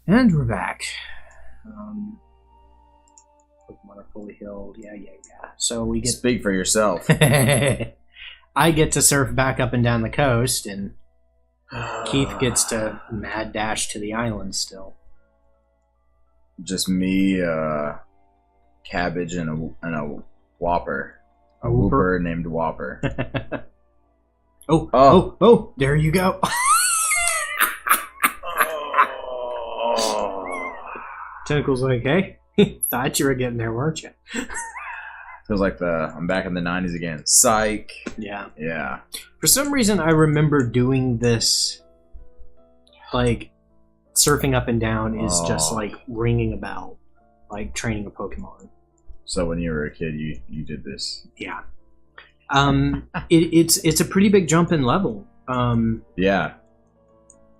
And we're back. Pokemon are fully healed. Yeah. So we get... Speak for yourself. I get to surf back up and down the coast, and Keith gets to mad dash to the island still. Just me, Cabbage, and a Whopper. A Whooper named Whopper. Oh, there you go. Tentacle's like, hey, thought you were getting there, weren't you? Feels like I'm back in the 90s again. Psych. Yeah. For some reason, I remember doing this, like, surfing up and down is just like ringing a bell, like training a Pokemon. So when you were a kid, you did this? Yeah. It's a pretty big jump in level. Yeah.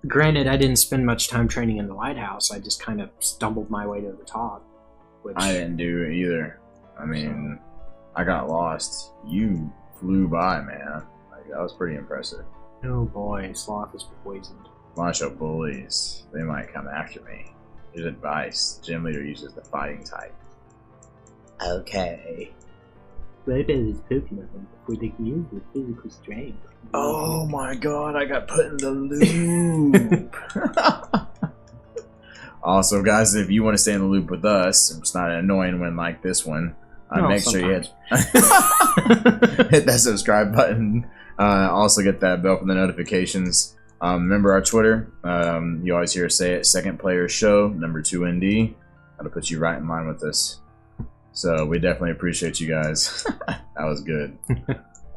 Granted, I didn't spend much time training in the lighthouse. I just kind of stumbled my way to the top. Which I didn't do it either. I mean, I got lost. You flew by, man. Like, that was pretty impressive. Oh boy, Sloth is poisoned. Watch out, bullies. They might come after me. Here's advice. Gym leader uses the fighting type. Okay. What about his Pokemon before they can use the physical strength? Oh my god, I got put in the loop. Also, guys, if you want to stay in the loop with us, it's not an annoying one like this one. Make sure you hit that subscribe button. Also, get that bell for the notifications. Remember our Twitter. You always hear us say it. Second Player Show, number 2ND. That'll put you right in line with us. So we definitely appreciate you guys. That was good.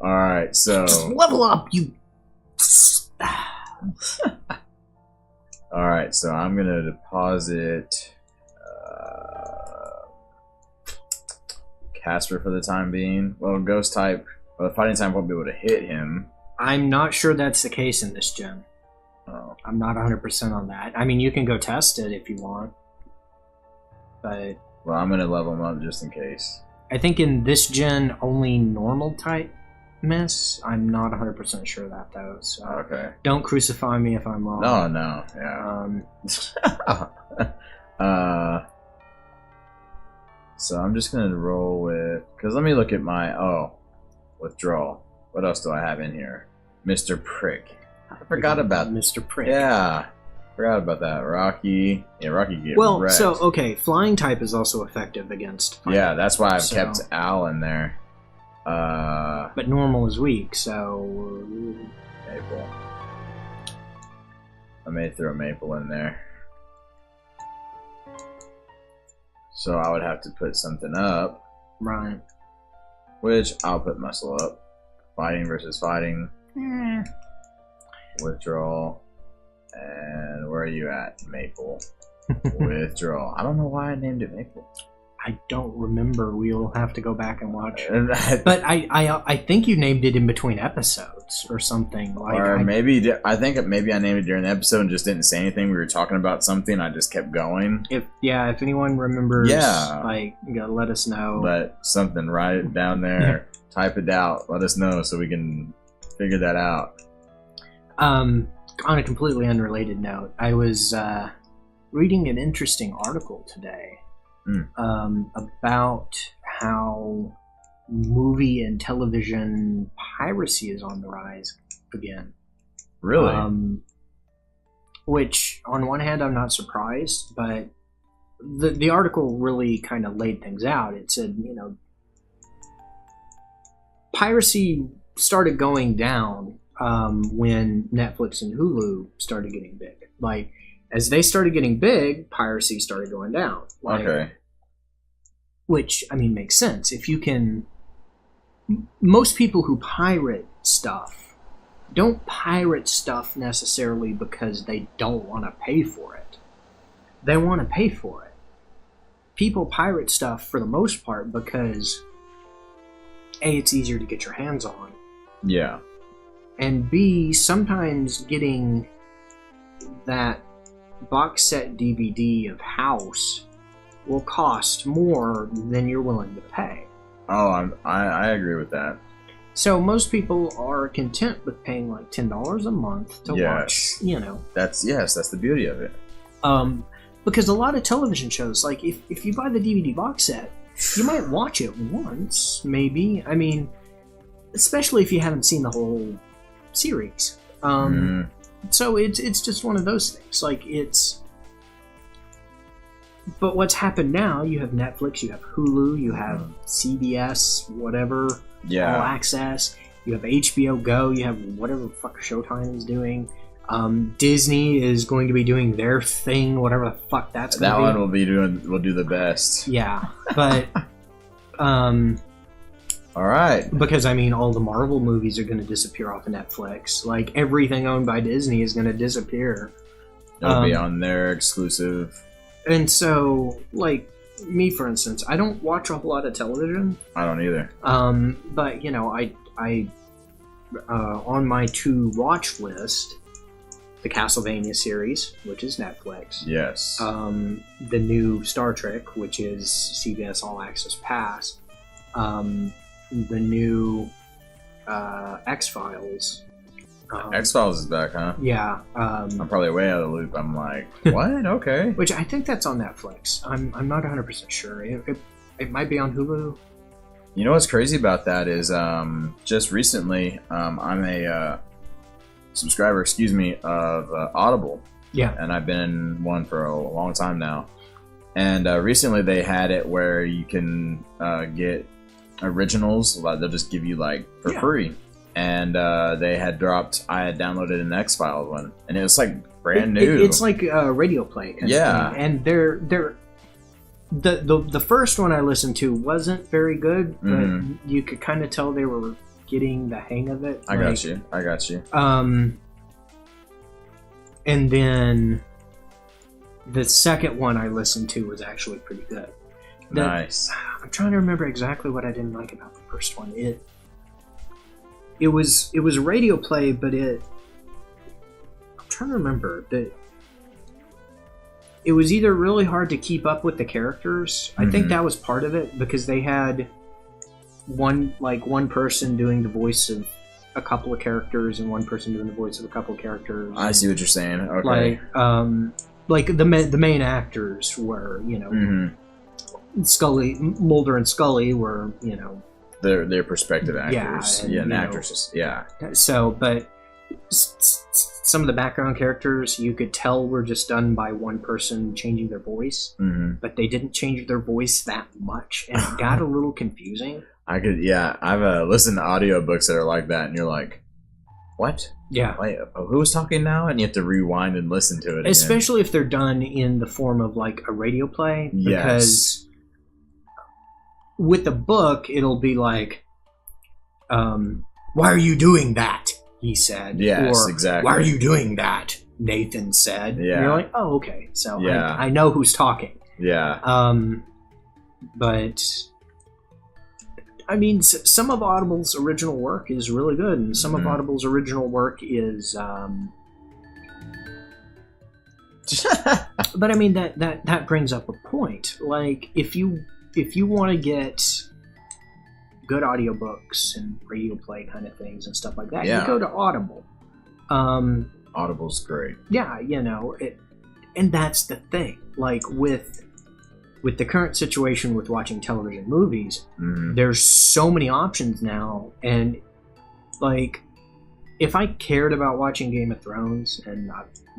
All right, so just level up, you. All right, so I'm gonna deposit Casper for the time being. Well, Ghost type, well, the fighting type won't be able to hit him. I'm not sure that's the case in this gen. Oh. I'm not 100% on that. I mean, you can go test it if you want, but well, I'm gonna level him up just in case. I think in this gen only normal type miss. I'm not 100% sure of that though. So okay. Don't crucify me if I'm wrong. No, yeah. So I'm just gonna roll with, because let me look at my withdrawal. What else do I have in here? Mr. Prick. I forgot about Mr. Prick. Yeah, forgot about that. Rocky. Yeah, Rocky get wrecked. So okay, flying type is also effective against fire. Yeah, that's why I've kept Al in there. But normal is weak, so Maple. I may throw Maple in there. So I would have to put something up. Right. Which I'll put Muscle up. Fighting versus fighting. Withdrawal. And where are you at? Maple. Withdrawal. I don't know why I named it Maple. I don't remember. We'll have to go back and watch. But I think you named it in between episodes or something. Like, or maybe I think maybe I named it during the episode and just didn't say anything. We were talking about something. I just kept going. If anyone remembers, like, let us know. But something, write it down there. Type it out. Let us know so we can figure that out. On a completely unrelated note, I was reading an interesting article today. About how movie and television piracy is on the rise again. Really? Which, on one hand, I'm not surprised, but the article really kind of laid things out. It said, piracy started going down when Netflix and Hulu started getting big. Like, as they started getting big, piracy started going down. Like, okay. Which, I mean, makes sense. If you can... Most people who pirate stuff don't pirate stuff necessarily because they don't want to pay for it. They want to pay for it. People pirate stuff for the most part because A, it's easier to get your hands on. Yeah. And B, sometimes getting that box set DVD of House will cost more than you're willing to pay. Oh, I agree with that. So most people are content with paying like $10 a month to watch, That's the beauty of it. because a lot of television shows, like if you buy the DVD box set, you might watch it once, maybe. I mean, especially if you haven't seen the whole series. So it's just one of those things. Like, it's... But what's happened now, you have Netflix, you have Hulu, you have CBS, whatever, All Access, you have HBO Go, you have whatever the fuck Showtime is doing. Disney is going to be doing their thing, whatever the fuck that's going to be. That one will do the best. Yeah, but... all right. Because, I mean, all the Marvel movies are going to disappear off of Netflix. Like, everything owned by Disney is going to disappear. It'll be on their exclusive. And so, like, me, for instance, I don't watch a whole lot of television. I don't either. But, you know, I on my to-watch list, the Castlevania series, which is Netflix. Yes. The new Star Trek, which is CBS All Access Pass. The new X-Files. X-Files is back, huh? Yeah. I'm probably way out of the loop. I'm like, what? Okay. Which I think that's on Netflix. I'm not 100% sure. It might be on Hulu. You know what's crazy about that is just recently I'm a subscriber, of Audible. Yeah. And I've been one for a long time now. And recently they had it where you can get originals. They'll just give you like for free. And they had dropped. I had downloaded an X-Files one, and it was like brand new. It's like radio play. Kind of thing. And they're the first one I listened to wasn't very good, but you could kind of tell they were getting the hang of it. I got you. And then the second one I listened to was actually pretty good. Nice. I'm trying to remember exactly what I didn't like about the first one. It was radio play, but I'm trying to remember that it was either really hard to keep up with the characters. I think that was part of it, because they had one person doing the voice of a couple of characters and one person doing the voice of a couple of characters. I see what you're saying. Okay. Like the main actors were, you know, Mulder and Scully were, you know, their perspective actors, and actresses, So, but some of the background characters you could tell were just done by one person changing their voice, but they didn't change their voice that much, and it got a little confusing. I've listened to audiobooks that are like that, and you're like, what? Yeah. Wait, who was talking now? And you have to rewind and listen to it. Especially if they're done in the form of like a radio play, because with the book, it'll be like, why are you doing that? He said. Yes, or, exactly. Why are you doing that? Nathan said. Yeah. And you're like, oh, okay. So I know who's talking. Yeah. But I mean, some of Audible's original work is really good, and some of Audible's original work is. But I mean that brings up a point. Like if you want to get good audiobooks and radio play kind of things and stuff like that, you go to Audible. Audible's great. Yeah, you know, and that's the thing. Like with the current situation with watching television movies, there's so many options now, and like if I cared about watching Game of Thrones, and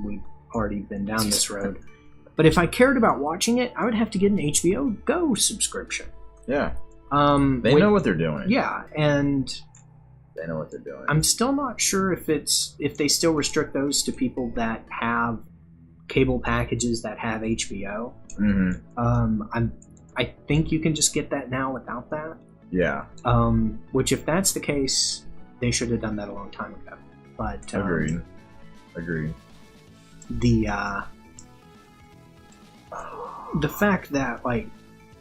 we've already been down this road, but if I cared about watching it, I would have to get an HBO Go subscription. Yeah. They know what they're doing. Yeah, and they know what they're doing. I'm still not sure if they still restrict those to people that have cable packages that have HBO. I think you can just get that now without that. Yeah. Which, if that's the case, they should have done that a long time ago. But agreed. The fact that, like,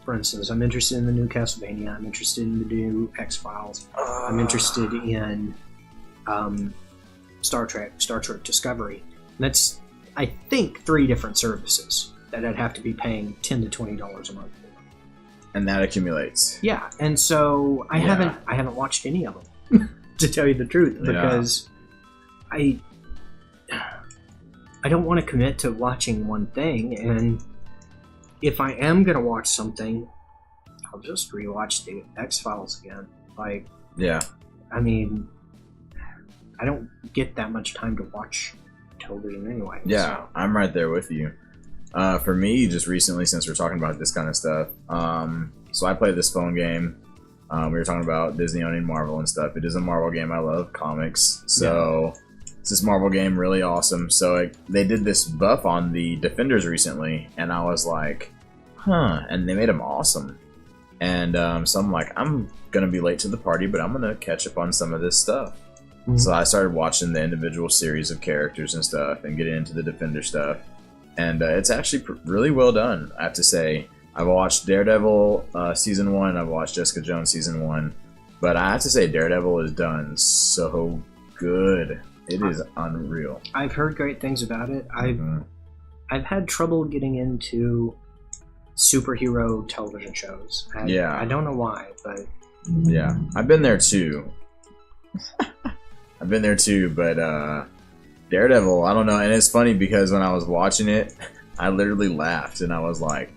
for instance, I'm interested in the new Castlevania, I'm interested in the new X-Files, I'm interested in Star Trek Discovery. And that's, I think, 3 different services that I'd have to be paying $10 to $20 a month for. And that accumulates. Yeah, and so I haven't watched any of them, to tell you the truth, because I don't want to commit to watching one thing, and if I am gonna watch something, I'll just rewatch the X-Files again. Like, yeah, I mean, I don't get that much time to watch television anyway. Yeah, so. I'm right there with you. For me, just recently, since we're talking about this kind of stuff, so I played this phone game. We were talking about Disney owning Marvel and stuff. It is a Marvel game. I love comics, so it's this Marvel game, really awesome. So they did this buff on the Defenders recently, and I was like, huh, and they made them awesome. And so I'm like, I'm gonna be late to the party, but I'm gonna catch up on some of this stuff. Mm-hmm. So I started watching the individual series of characters and stuff, and getting into the Defender stuff. And it's actually really well done, I have to say. I've watched Daredevil season 1. I've watched Jessica Jones season 1. But I have to say, Daredevil is done so good. It is unreal. I've heard great things about it. I've had trouble getting into superhero television shows. I don't know why, but... Yeah, I've been there too. But Daredevil, I don't know. And it's funny because when I was watching it, I literally laughed, and I was like...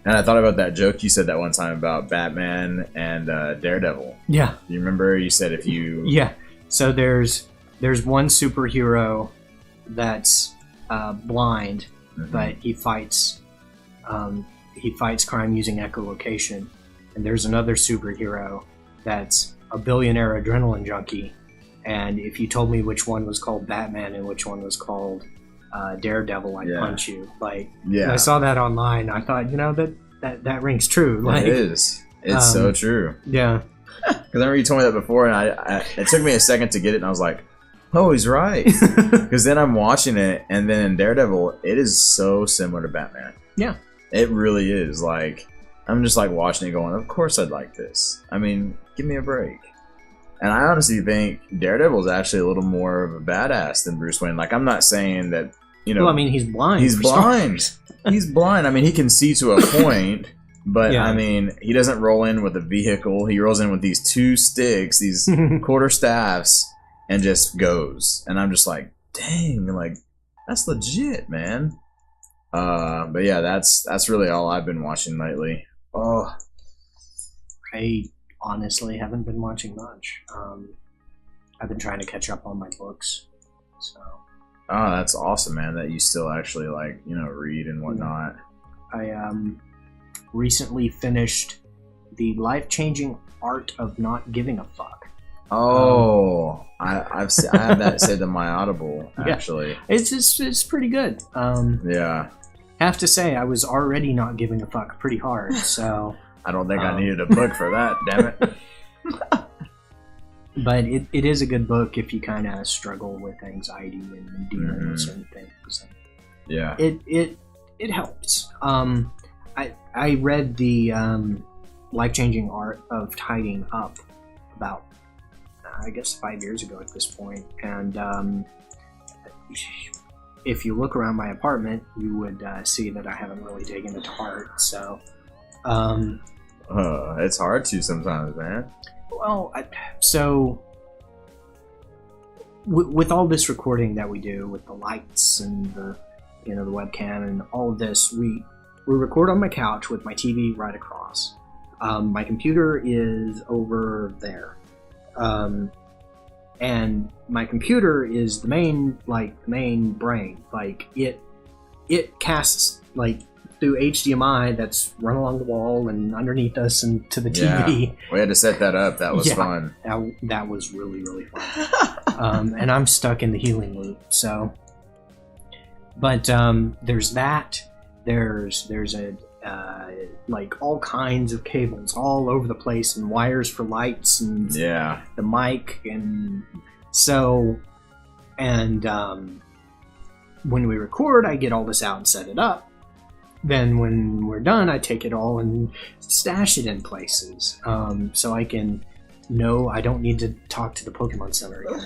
And I thought about that joke you said that one time about Batman and Daredevil. Yeah. You remember? You said if you... Yeah. So there's one superhero that's blind, but he fights crime using echolocation. And there's another superhero that's a billionaire adrenaline junkie. And if you told me which one was called Batman and which one was called Daredevil, I'd punch you. Like, when I saw that online, I thought, that rings true. Like, it is. It's so true. Yeah. Because I remember you told me that before, and it took me a second to get it, and I was like, oh, he's right. Because then I'm watching it, and then in Daredevil, it is so similar to Batman. Yeah. It really is. Like, I'm just like watching it going, of course I'd like this. I mean, give me a break. And I honestly think Daredevil is actually a little more of a badass than Bruce Wayne. Like, I'm not saying that, Well, I mean, he's blind. He's blind. He's blind. I mean, he can see to a point, but, I mean, he doesn't roll in with a vehicle. He rolls in with these 2 sticks, these quarter staffs, and just goes. And I'm just like, dang, like, that's legit, man. But yeah, that's really all I've been watching lately. Oh, I honestly haven't been watching much. I've been trying to catch up on my books. So. Oh, that's awesome, man, that you still actually, like, read and whatnot. I recently finished The Life-Changing Art of Not Giving a Fuck. Oh, I have that saved in my Audible, actually. Yeah. It's pretty good. Yeah. Have to say, I was already not giving a fuck pretty hard, so... I don't think I needed a book for that, damn it. But it is a good book if you kind of struggle with anxiety and dealing with certain things. Yeah. It helps. I read the Life-Changing Art of Tidying Up about, I guess, 5 years ago at this point. And if you look around my apartment, you would see that I haven't really taken it to heart. So... it's hard to sometimes, man. Well, so with all this recording that we do, with the lights and the the webcam and all of this, we record on my couch with my TV right across. My computer is over there, and my computer is the main brain. Like it casts through HDMI that's run along the wall and underneath us and to the TV. Yeah, we had to set that up. That was fun. That was really, really fun. And I'm stuck in the healing loop. So, but there's that. There's a all kinds of cables all over the place and wires for lights and the mic and so when we record, I get all this out and set it up. Then when we're done, I take it all and stash it in places, so I can know I don't need to talk to the Pokemon Center again.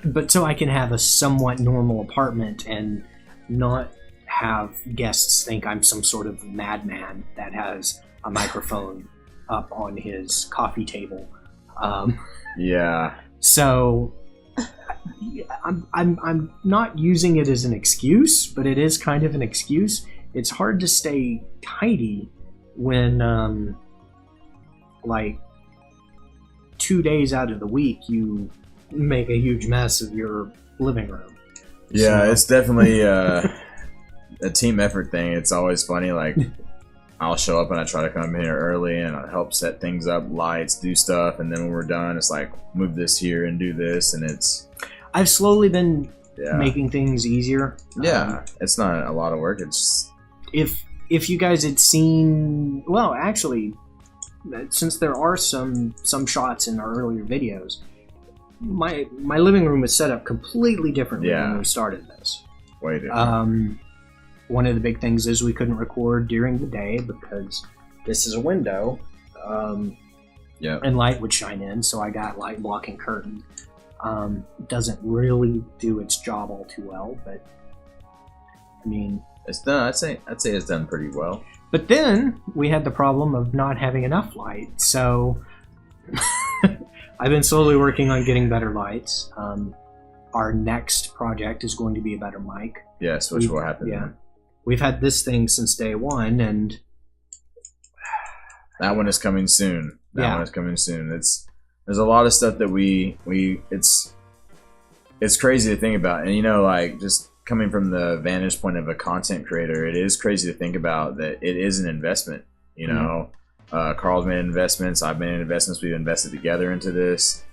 but so I can have a somewhat normal apartment and not have guests think I'm some sort of madman that has a microphone up on his coffee table. Yeah. So I'm not using it as an excuse, but it is kind of an excuse. It's hard to stay tidy when, like, 2 days out of the week you make a huge mess of your living room. Yeah, so. It's definitely a team effort thing. It's always funny, like, I'll show up and I try to come in here early and I help set things up, lights, do stuff, and then when we're done, it's like, move this here and do this, and it's... I've slowly been making things easier. Yeah, it's not a lot of work. It's if you guys had seen, well, actually, since there are some shots in our earlier videos, my living room is set up completely differently when we started this. Way different. One of the big things is we couldn't record during the day because this is a window. And light would shine in, so I got light blocking curtain. Doesn't really do its job all too well, but I mean, it's done. I'd say it's done pretty well. But then we had the problem of not having enough light, so I've been slowly working on getting better lights. Our next project is going to be a better mic. Yes, which will happen. Yeah, we've had this thing since day one, and that one is coming soon. That one is coming soon. There's a lot of stuff that it's crazy to think about, and you know, like, just coming from the vantage point of a content creator, it is crazy to think about that it is an investment. You know, Carl's made investments, I've made investments, we've invested together into this.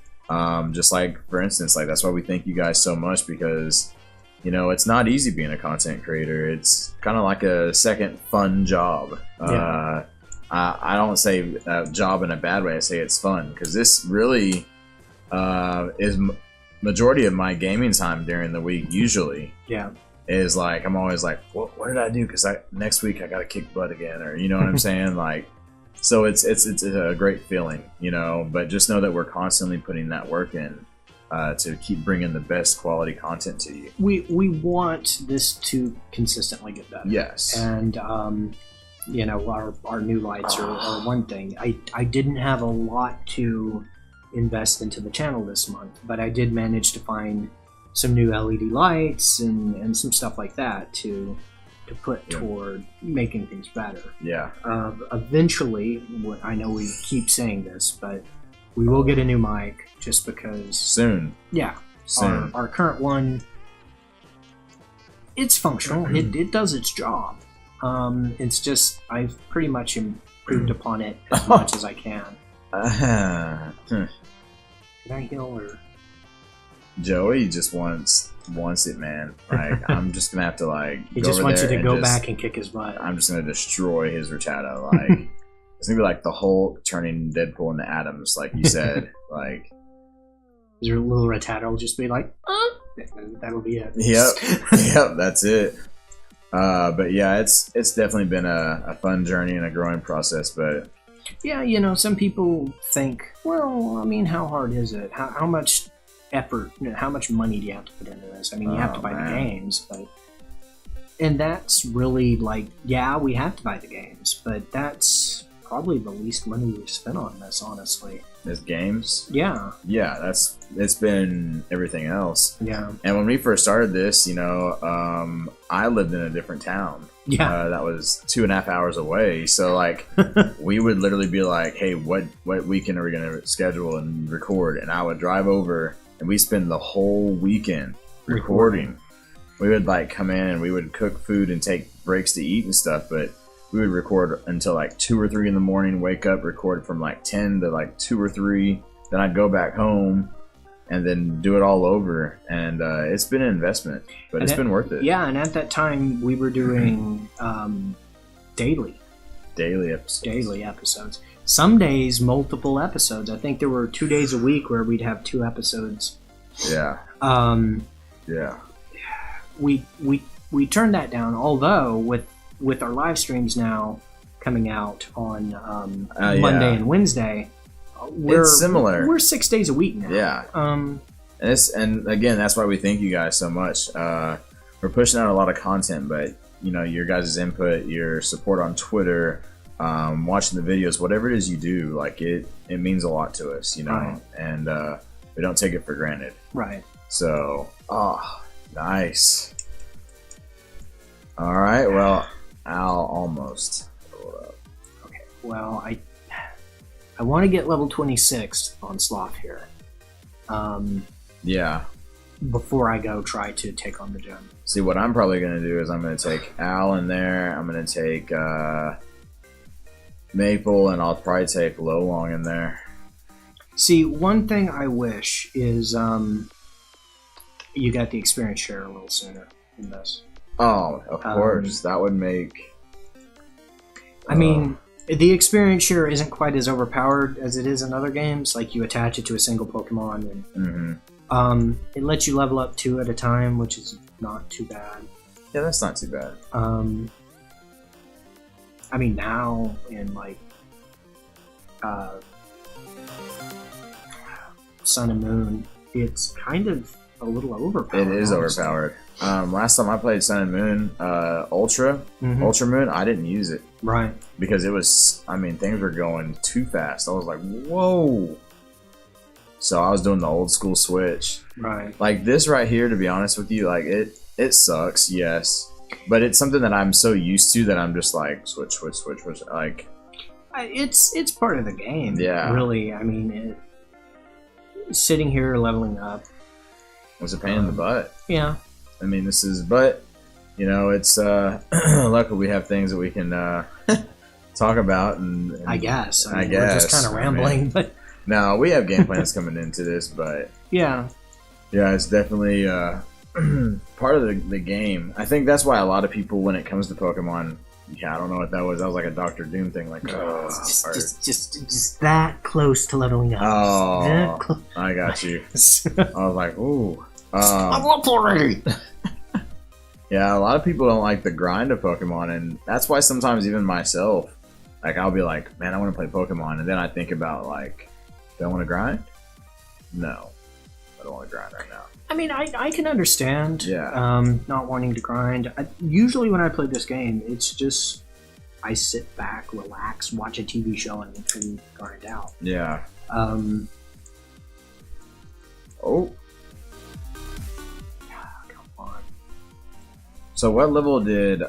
Just like, for instance, like, that's why we thank you guys so much, because, you know, it's not easy being a content creator. It's kind of like a second fun job. I don't say job in a bad way. I say it's fun, because this really is majority of my gaming time during the week. Usually, is like, I'm always like, what did I do? Because next week I got to kick butt again, or you know what I'm saying? Like, so it's a great feeling, you know. But just know that we're constantly putting that work in to keep bringing the best quality content to you. We want this to consistently get better. Yes, and you know, our new lights are one thing. I didn't have a lot to invest into the channel this month, but I did manage to find some new LED lights and some stuff like that to put toward making things better. Yeah. Eventually, I know we keep saying this, but we will get a new mic just because... Soon. Yeah. Soon. Our current one, it's functional. It does its job. It's just, I've pretty much improved upon it as much as I can. Did I heal or... Joey just wants it, man. Like, I'm just gonna have to, like, he just wants you to go back and kick his butt. I'm just gonna destroy his Rachata. Like, it's gonna be like the Hulk turning Deadpool into atoms, like you said. Like, your little Rachata will just be like, that'll be it. Yep, that's it. But yeah, it's definitely been a fun journey and a growing process. But yeah, you know, some people think, well, I mean, how hard is it? How much effort, how much money do you have to put into this? I mean, you have to buy the games, and that's really, like, yeah, we have to buy the games, but that's probably the least money we've spent on this, honestly. This games? Yeah. Yeah, it's been everything else. Yeah. And when we first started this, you know, I lived in a different town. Yeah. That was 2.5 hours away. So, like, we would literally be like, hey, what weekend are we going to schedule and record? And I would drive over, and we spend the whole weekend recording. We would, like, come in and we would cook food and take breaks to eat and stuff, but we would record until like 2 or 3 in the morning, wake up, record from like 10 to like 2 or 3. Then I'd go back home and then do it all over. And it's been an investment, but it's been worth it. Yeah, and at that time we were doing daily episodes. Some days, multiple episodes. I think there were 2 days a week where we'd have 2 episodes. Yeah. Yeah. We turned that down, although with our live streams now coming out on Monday and Wednesday, it's similar. We're 6 days a week now. Yeah. And again, that's why we thank you guys so much. We're pushing out a lot of content, but you know, your guys' input, your support on Twitter, watching the videos, whatever it is you do, like it means a lot to us, you know, right. And we don't take it for granted. Right. So, nice. All right, well, I'll almost pull it up. Okay, well, I want to get level 26 on Sloth here. Yeah. Before I go try to take on the gem. See, what I'm probably going to do is I'm going to take Al in there. I'm going to take Maple, and I'll probably take Lolong in there. See, one thing I wish is you got the experience share a little sooner in this. Oh, of course. That would make... I mean, the experience share isn't quite as overpowered as it is in other games. Like, you attach it to a single Pokemon, and it lets you level up 2 at a time, which is not too bad. Yeah, that's not too bad. I mean, now in, like, Sun and Moon, it's kind of a little overpowered. It is overpowered. Last time I played Sun and Moon, Ultra Moon, I didn't use it. Right. Because it was, I mean, things were going too fast. I was like, whoa. So I was doing the old school switch. Right. Like this right here, to be honest with you, like it sucks, yes. But it's something that I'm so used to that I'm just like, switch. Like, it's part of the game. Yeah. Really, I mean, sitting here leveling up. It's a pain in the butt. Yeah. I mean, this is, but, you know, it's, luckily we have things that we can, talk about. And I guess. I guess. We're just kind of rambling, but. No, we have game plans coming into this, but. Yeah. Yeah, it's definitely, part of the game. I think that's why a lot of people, when it comes to Pokemon, yeah, I don't know what that was. That was like a Dr. Doom thing, like just that close to leveling up. Oh, I got you. I was like, ooh, I'm up already. Yeah, a lot of people don't like the grind of Pokemon, and that's why sometimes even myself, like I'll be like, man, I want to play Pokemon, and then I think about like, do I want to grind? No, I don't want to grind right now. I mean, I can understand not wanting to grind. Usually when I play this game, it's just I sit back, relax, watch a TV show, and grind out. Yeah. Oh. Come on. So what level did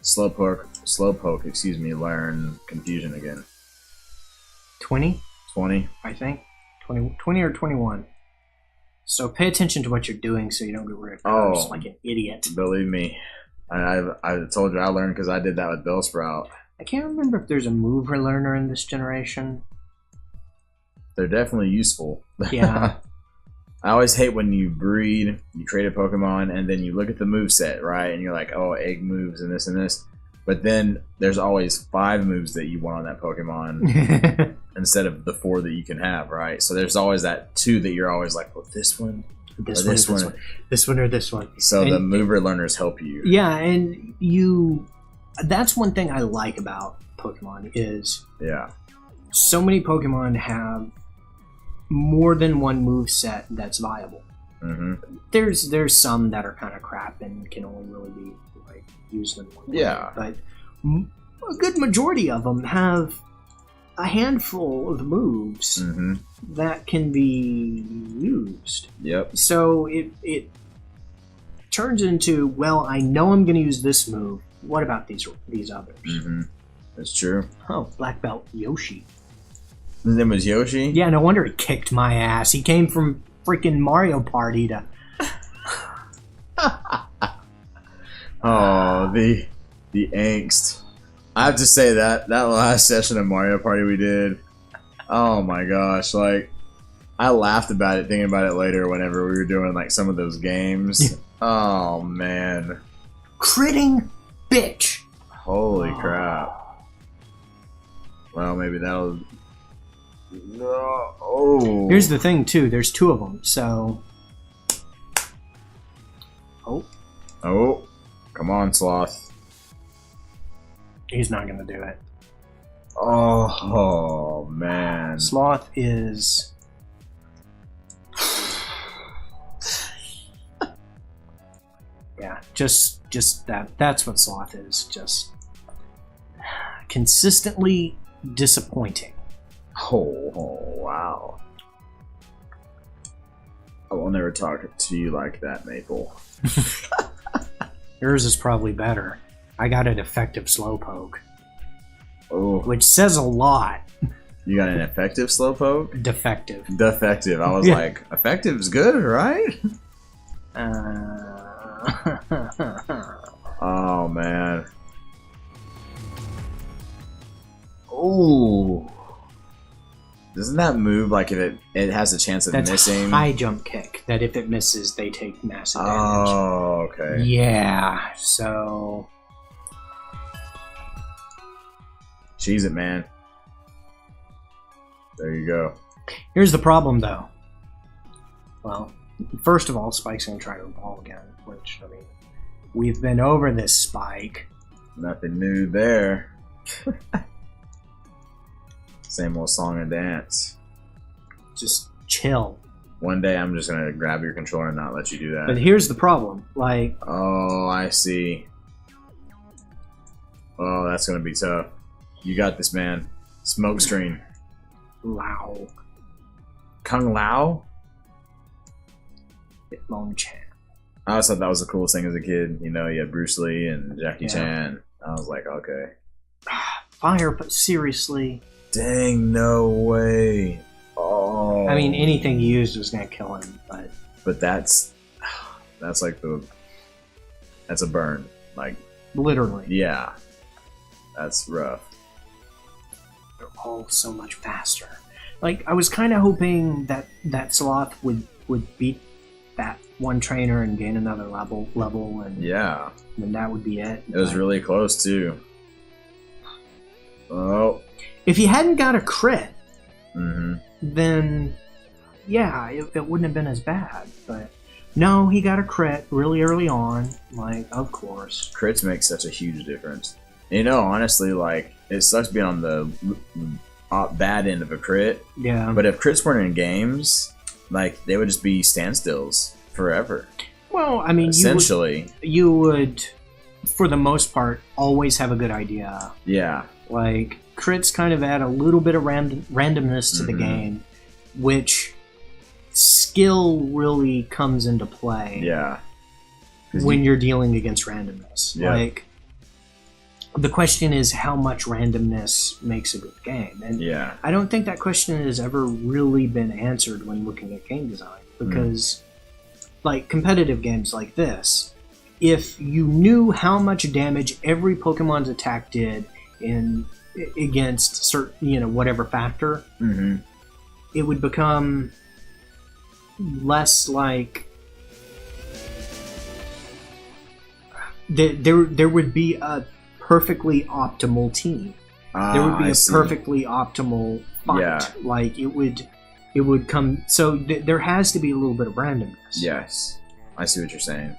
Slowpoke, excuse me, learn Confusion again? 20? 20? I think. 20 or 21. So pay attention to what you're doing so you don't get rid of curves like an idiot. Believe me. I told you I learned because I did that with Bellsprout. I can't remember if there's a move relearner in this generation. They're definitely useful. Yeah. I always hate when you breed, you create a Pokemon, and then you look at the moveset, right? And you're like, oh, egg moves and this and this. But then there's always 5 moves that you want on that Pokemon instead of the 4 that you can have, right? So there's always that 2 that you're always like, well, this one, this one, or this one. So the mover learners help you. Yeah, and that's one thing I like about Pokemon is so many Pokemon have more than one move set that's viable. Mm-hmm. There's some that are kind of crap and can only really be like used in one way. But a good majority of them have a handful of moves that can be used. Yep. So it turns into, well, I know I'm going to use this move. What about these others? That's true. Oh, Black Belt Yoshi. His name was Yoshi? Yeah, no wonder he kicked my ass. He came from freaking Mario Party to... Oh, the angst. I have to say that last session of Mario Party we did, oh my gosh, like, I laughed about it, thinking about it later whenever we were doing, like, some of those games. Oh, man. Critting bitch. Holy crap. Well, maybe that'll... No. Oh. Here's the thing, too. There's 2 of them, so... Oh. Come on, Sloth. He's not going to do it. Oh, man. Sloth is... yeah, just that's what Sloth is. Just consistently disappointing. Oh, wow. I will never talk to you like that, Maple. Yours is probably better. I got an effective slowpoke. Oh. Which says a lot. You got an effective slowpoke? Defective. Defective. I was like, effective is good, right? Oh, man. Oh. Doesn't that move like if it has a chance of missing? That's high jump kick. That if it misses, they take massive damage. Oh, okay. Yeah, so... Cheese it, man. There you go. Here's the problem, though. Well, first of all, Spike's going to try to evolve again, which, I mean, we've been over this, Spike. Nothing new there. Same old song and dance. Just chill. One day I'm just going to grab your controller and not let you do that. But here's the problem. Like... Oh, I see. Oh, that's going to be tough. You got this, man. Smoke screen. Lao. Kung Lao? Longtime. I always thought that was the coolest thing as a kid. You know, you had Bruce Lee and Jackie Chan. I was like, okay. Fire, but seriously. Dang, no way. Oh. I mean, anything he used was going to kill him, but... But that's like that's a burn. Like... Literally. Yeah. That's rough. They're all so much faster. Like, I was kind of hoping that Sloth would beat that one trainer and gain another level, and yeah, then that would be it. It was really close too. Oh, if he hadn't got a crit, mm-hmm. then yeah, it wouldn't have been as bad. But no, he got a crit really early on. Like, of course, crits make such a huge difference. You know, honestly, like, it sucks being on the bad end of a crit. Yeah. But if crits weren't in games, like, they would just be standstills forever. Well, I mean, essentially, you would, for the most part, always have a good idea. Yeah. Like, crits kind of add a little bit of randomness to the game, which skill really comes into play. Yeah. When you're dealing against randomness. Yeah. Like, the question is how much randomness makes a good game. And yeah. I don't think that question has ever really been answered when looking at game design. Because, like, competitive games like this, if you knew how much damage every Pokemon's attack did against certain, whatever factor, it would become less like... There would be a perfectly optimal team. There would be a perfectly optimal fight. Yeah. Like, it would come... So there has to be a little bit of randomness. Yes. I see what you're saying.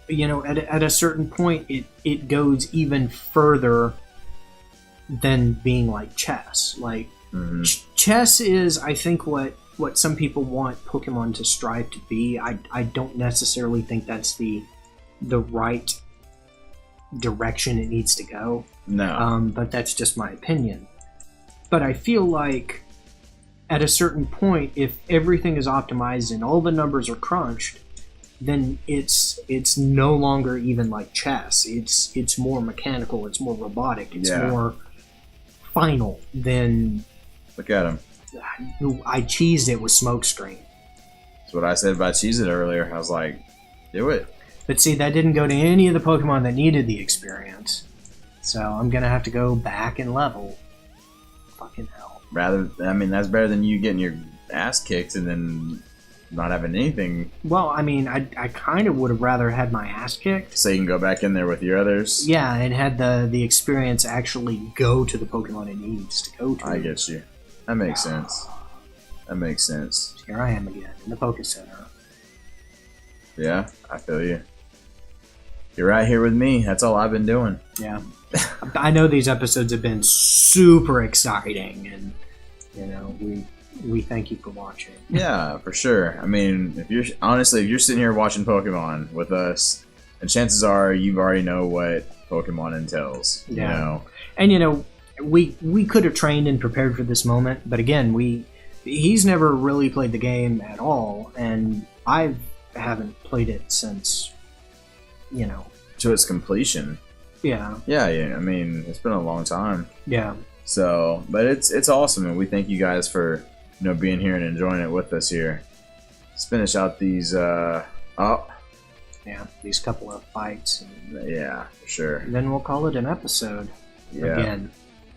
At a certain point, it goes even further than being like chess. Like, chess is, I think, what some people want Pokemon to strive to be. I don't necessarily think that's the right direction it needs to go. No. But that's just my opinion. But I feel like at a certain point, if everything is optimized and all the numbers are crunched, then it's no longer even like chess. It's more mechanical, it's more robotic, it's more final than... Look at him. I cheesed it with Smokescreen. That's what I said about Cheez It earlier. I was like, do it. But see, that didn't go to any of the Pokemon that needed the experience. So I'm going to have to go back and level. Fucking hell. That's better than you getting your ass kicked and then not having anything. Well, I mean, I kind of would have rather had my ass kicked. So you can go back in there with your others? Yeah, and had the experience actually go to the Pokemon it needs to go to. I get you. That makes sense. That makes sense. Here I am again, in the Poké Center. Yeah, I feel you. You're right here with me. That's all I've been doing. Yeah. I know these episodes have been super exciting, and, we thank you for watching. Yeah, for sure. I mean, if you're sitting here watching Pokemon with us, and chances are you already know what Pokemon entails. Yeah. And we could have trained and prepared for this moment, but again, we he's never really played the game at all, and I haven't played it since, to its completion. Yeah. Yeah. I mean, it's been a long time. Yeah. So, but it's awesome, and we thank you guys for being here and enjoying it with us here. Let's finish out these. These couple of fights. Yeah, for sure. And then we'll call it an episode. Yeah.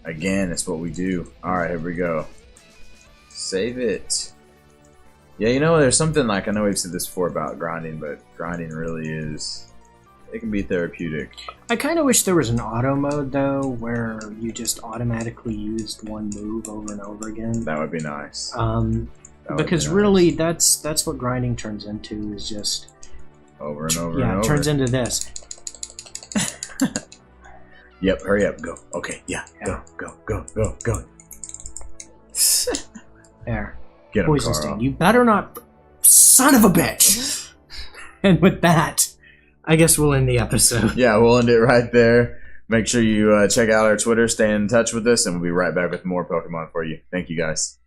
Again, it's what we do. All right, here we go. Save it. Yeah, there's something like, I know we've said this before about grinding, but grinding really is. It can be therapeutic. I kind of wish there was an auto mode, though, where you just automatically used one move over and over again. That would be nice. Because really, that's what grinding turns into, is just... over and over and over. Yeah, it turns into this. Yep, hurry up, go. Okay, yeah. Go. There. Get him, Poison Carl. sting. You better not... Son of a bitch! And with that... I guess we'll end the episode. Yeah, we'll end it right there. Make sure you check out our Twitter, stay in touch with us, and we'll be right back with more Pokemon for you. Thank you, guys.